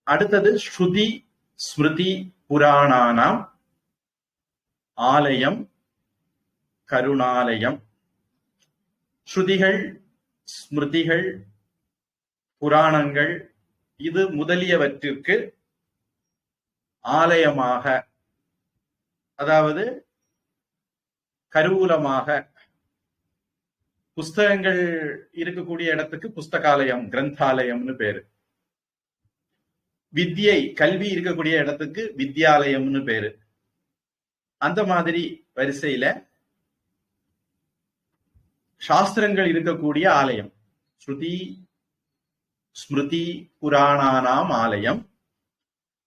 அடுத்தது ஸ்ருதி ஸ்மிருதி புராணானாம் ஆலயம் கருணாலயம். ஸ்ருதிகள், ஸ்மிருதிகள், புராணங்கள் இது முதலியவற்றிற்கு ஆலயமாக, அதாவது கருவூலமாக, புஸ்தகங்கள் இருக்கக்கூடிய இடத்துக்கு புஸ்தகாலயம், கிரந்தாலயம்னு பேரு. வித்யை, கல்வி இருக்கக்கூடிய இடத்துக்கு வித்யாலயம்னு பேரு. அந்த மாதிரி வரிசையில சாஸ்திரங்கள் இருக்கக்கூடிய ஆலயம் ஸ்ருதி ஸ்மிருதி புராணானாம் ஆலயம்.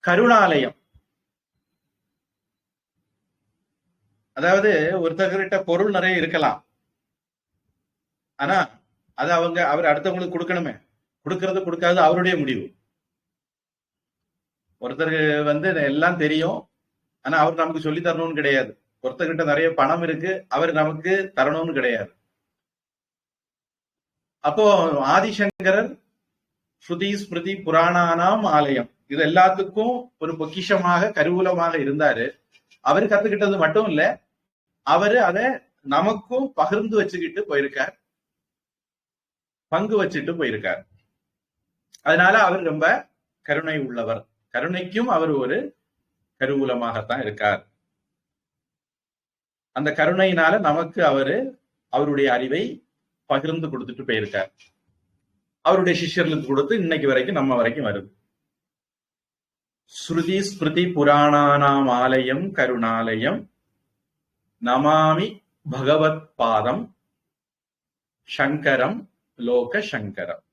கருணாலயம், அதாவது ஒருத்தர்கிட்ட பொருள் நிறைய இருக்கலாம், ஆனா அது அவர் அடுத்தவங்களுக்கு கொடுக்கணுமே. கொடுக்கறது கொடுக்காது அவருடைய முடிவு. ஒருத்தருக்கு எல்லாம் தெரியும், ஆனா அவர் நமக்கு சொல்லி தரணும்னு கிடையாது. ஒருத்தர்கிட்ட நிறைய பணம் இருக்கு, அவர் நமக்கு தரணும்னு கிடையாது. அப்போ ஆதிசங்கரர் ஸ்ருதி ஸ்மிருதி புராணானாம் ஆலயம் இது எல்லாத்துக்கும் ஒரு பொக்கிஷமாக கருவூலமாக இருந்தாரு. அவர் கத்துக்கிட்டது மட்டும் இல்ல, அவரு அதை நமக்கும் பகிர்ந்து வச்சுக்கிட்டு போயிருக்கார், பங்கு வச்சுட்டு போயிருக்கார். அதனால அவர் ரொம்ப கருணை உள்ளவர். கருணைக்கும் அவர் ஒரு கருவூலமாகத்தான் இருக்கார். அந்த கருணையினால நமக்கு அவருடைய அறிவை பகிர்ந்து கொடுத்துட்டு போயிருக்கார். அவருடைய சிஷ்யர்களுக்கு கொடுத்து இன்னைக்கு வரைக்கும் நம்ம வரைக்கும் வருது. ஸ்ருதி ஸ்மிருதி புராணானாம் ஆலயம் கருணாலயம் நமாமி பகவத் பாதம் சங்கரம் லோக சங்கரம்.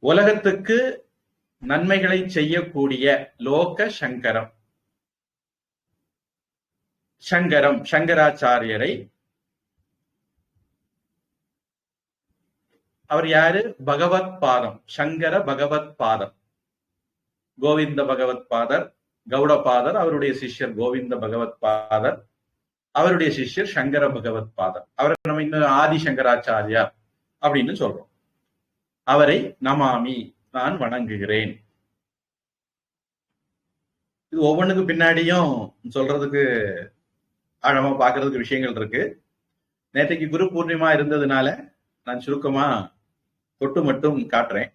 உலகத்துக்கு நன்மைகளை செய்யக்கூடிய லோக சங்கரம், சங்கரம் சங்கராச்சாரியரை. அவர் யாரு? பகவத் பாதம், சங்கர பகவத் பாதம். கோவிந்த பகவத் பாதர், கௌடபாதர் அவருடைய சிஷ்யர் கோவிந்த பகவத் பாதர், அவருடைய சிஷ்யர் சங்கர பகவத் பாதர். அவரை நம்ம இன்னும் ஆதி சங்கராச்சாரியா அப்படின்னு சொல்றோம். அவரை நமாமி, நான் வணங்குகிறேன். இது ஒவ்வொன்றுக்கு பின்னாடியும் சொல்றதுக்கு ஆழமா பாக்குறதுக்கு விஷயங்கள் இருக்கு. நேற்றைக்கு குரு பூர்ணிமா இருந்ததுனால நான் சுருக்கமா தொட்டு மட்டும் காட்டுறேன்.